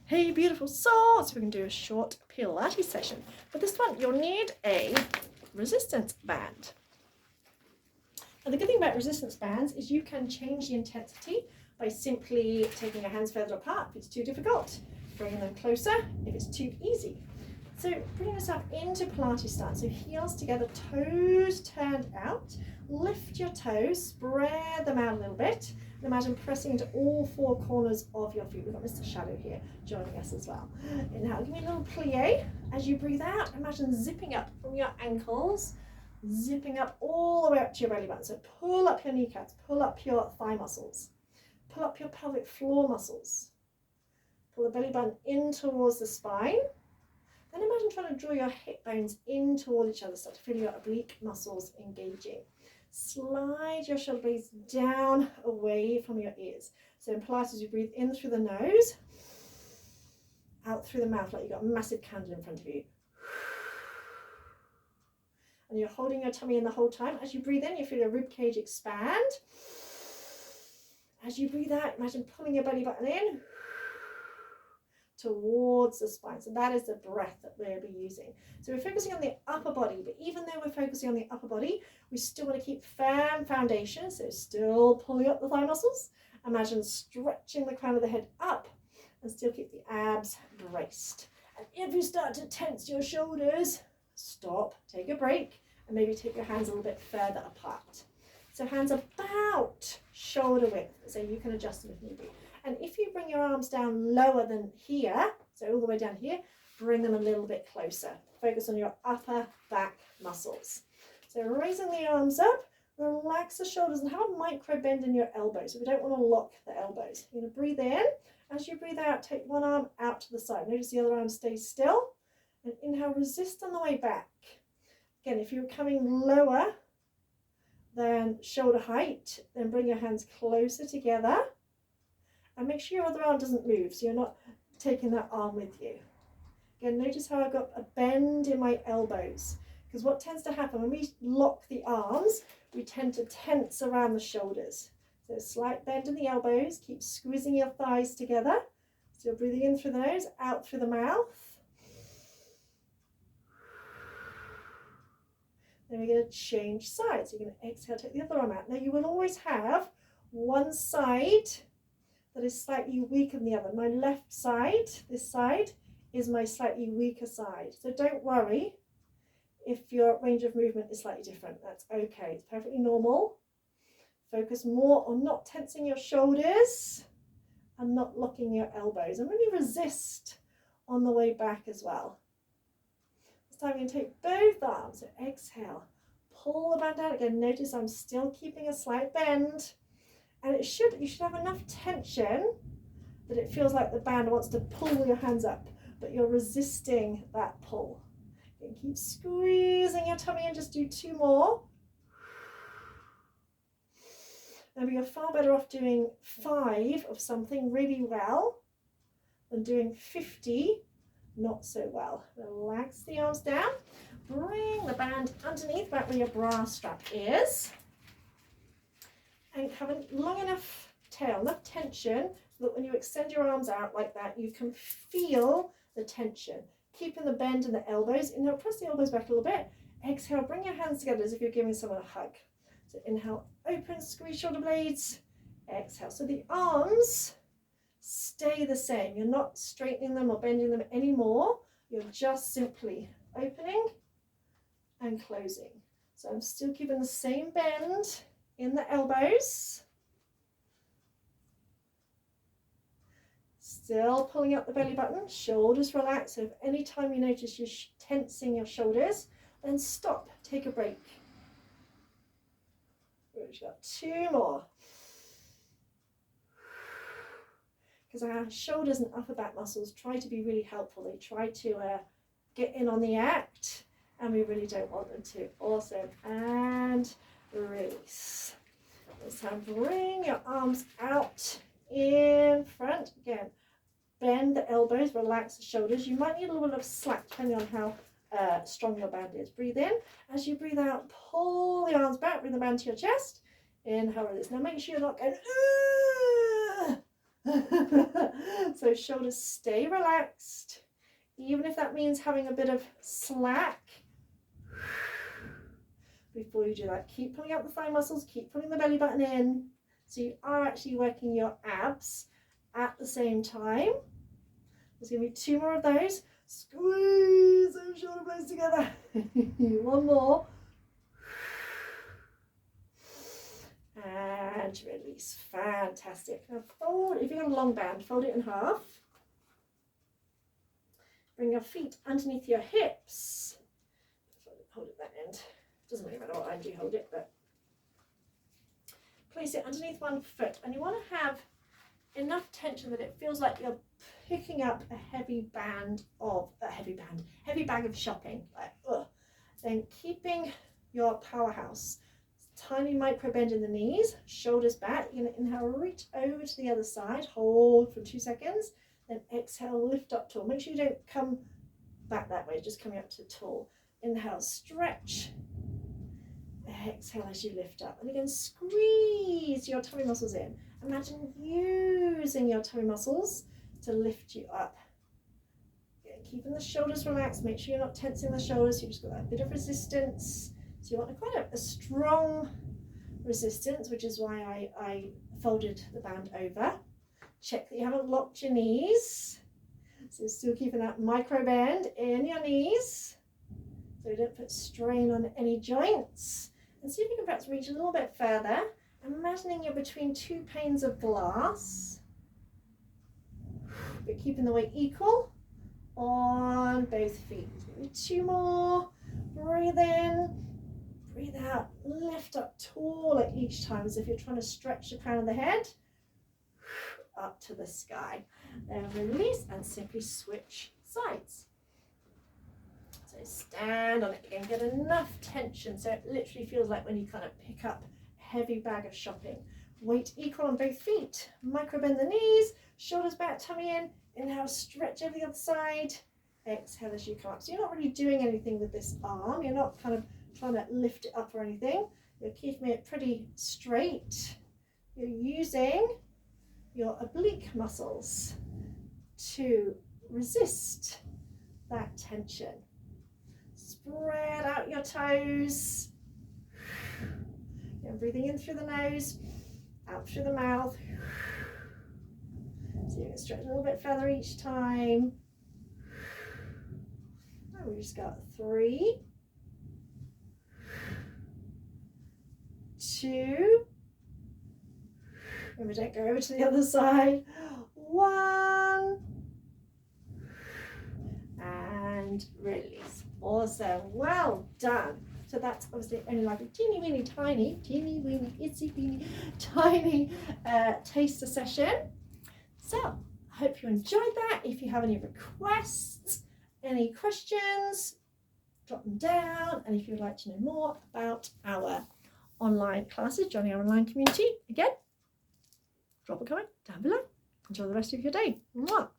Hey beautiful souls, we're going to do a short Pilates session. For this one, you'll need a resistance band. And the good thing about resistance bands is you can change the intensity by simply taking your hands further apart if it's too difficult, bringing them closer if it's too easy. So bring yourself into Pilates stance. So heels together, toes turned out. Lift your toes, spread them out a little bit. And imagine pressing into all four corners of your feet. We've got Mr. Shadow here joining us as well. Inhale, give me a little plie. As you breathe out, imagine zipping up from your ankles, zipping up all the way up to your belly button. So pull up your kneecaps, pull up your thigh muscles, pull up your pelvic floor muscles. Pull the belly button in towards the spine. Then imagine trying to draw your hip bones in toward each other, start to feel your oblique muscles engaging. Slide your shoulder blades down away from your ears. So in Pilates, you breathe in through the nose, out through the mouth like you've got a massive candle in front of you. And you're holding your tummy in the whole time. As you breathe in, you feel your rib cage expand. As you breathe out, imagine pulling your belly button in towards the spine. So that is the breath that we'll be using. So we're focusing on the upper body, but even though we're focusing on the upper body, we still want to keep firm foundation. So still pulling up the thigh muscles. Imagine stretching the crown of the head up and still keep the abs braced. And if you start to tense your shoulders, stop, take a break, and maybe take your hands a little bit further apart. So hands about shoulder width, so you can adjust them if need be. And if you bring your arms down lower than here, so all the way down here, bring them a little bit closer. Focus on your upper back muscles. So raising the arms up, relax the shoulders and have a micro bend in your elbows. So we don't want to lock the elbows. You're going to breathe in. As you breathe out, take one arm out to the side. Notice the other arm stays still. And inhale, resist on the way back. Again, if you're coming lower than shoulder height, then bring your hands closer together. And make sure your other arm doesn't move, so you're not taking that arm with you. Again, notice how I've got a bend in my elbows. Because what tends to happen when we lock the arms, we tend to tense around the shoulders. So slight bend in the elbows, keep squeezing your thighs together. So you're breathing in through the nose, out through the mouth. Then we're going to change sides. So you're going to exhale, take the other arm out. Now you will always have one side that is slightly weaker than the other. My left side, this side, is my slightly weaker side. So don't worry if your range of movement is slightly different. That's okay, it's perfectly normal. Focus more on not tensing your shoulders and not locking your elbows. And really resist on the way back as well. This time you're going to take both arms, so exhale. Pull the band out again. Notice I'm still keeping a slight bend. And you should have enough tension that it feels like the band wants to pull your hands up, but you're resisting that pull. And keep squeezing your tummy in, just do two more. Now you're far better off doing 5 of something really well than doing 50 not so well. Relax the arms down, bring the band underneath back where your bra strap is. And have a long enough tail, enough tension, so that when you extend your arms out like that, you can feel the tension. Keeping the bend in the elbows. Inhale, press the elbows back a little bit. Exhale, bring your hands together as if you're giving someone a hug. So inhale, open, squeeze shoulder blades. Exhale. So the arms stay the same. You're not straightening them or bending them anymore. You're just simply opening and closing. So I'm still keeping the same bend in the elbows, still pulling up the belly button, shoulders relax. So if any time you notice you're tensing your shoulders, then stop, take a break. We've got 2 more. Because our shoulders and upper back muscles try to be really helpful. They try to get in on the act, and we really don't want them to. Awesome. And release. This time, bring your arms out in front. Again, bend the elbows, relax the shoulders. You might need a little bit of slack depending on how strong your band is. Breathe in. As you breathe out, pull the arms back, bring the band to your chest. Inhale, release. Now make sure you're not going, So shoulders stay relaxed, even if that means having a bit of slack. Before you do that, keep pulling out the thigh muscles, keep pulling the belly button in. So you are actually working your abs at the same time. There's going to be 2 more of those. Squeeze those shoulder blades together. 1 more. And release. Fantastic. Now fold, if you've got a long band, fold it in half. Bring your feet underneath your hips. Hold it that end. Doesn't really matter what end you hold it, but place it underneath one foot, and you want to have enough tension that it feels like you're picking up a heavy bag of shopping. Like, ugh. Then keeping your powerhouse. Tiny micro bend in the knees, shoulders back. You're going to inhale, reach over to the other side, hold for 2 seconds, then exhale, lift up tall. Make sure you don't come back that way, just coming up to tall. Inhale, stretch. Exhale as you lift up. And again, squeeze your tummy muscles in. Imagine using your tummy muscles to lift you up. Again, keeping the shoulders relaxed. Make sure you're not tensing the shoulders. You've just got that bit of resistance. So you want quite a strong resistance, which is why I folded the band over. Check that you haven't locked your knees. So still keeping that micro bend in your knees, so you don't put strain on any joints. And see if you can perhaps reach a little bit further, imagining you're between 2 panes of glass, but keeping the weight equal on both feet. Maybe 2 more. Breathe in, breathe out, lift up taller each time, as if you're trying to stretch the crown of the head up to the sky. Then release and simply switch sides. So stand on it again, get enough tension so it literally feels like when you kind of pick up a heavy bag of shopping. Weight equal on both feet. Micro bend the knees, shoulders back, tummy in. Inhale, stretch over the other side. Exhale as you come up. So you're not really doing anything with this arm. You're not kind of trying to lift it up or anything. You're keeping it pretty straight. You're using your oblique muscles to resist that tension. Spread out your toes. And breathing in through the nose, out through the mouth. So you can stretch a little bit further each time. And we just got 3, 2. Remember, don't go over to the other side. 1. And release. Awesome. Well done. So that's obviously only like a teeny weeny tiny, itsy weeny tiny taster session. So I hope you enjoyed that. If you have any requests, any questions, drop them down. And if you'd like to know more about our online classes, joining our online community, again, drop a comment down below. Enjoy the rest of your day. Mwah.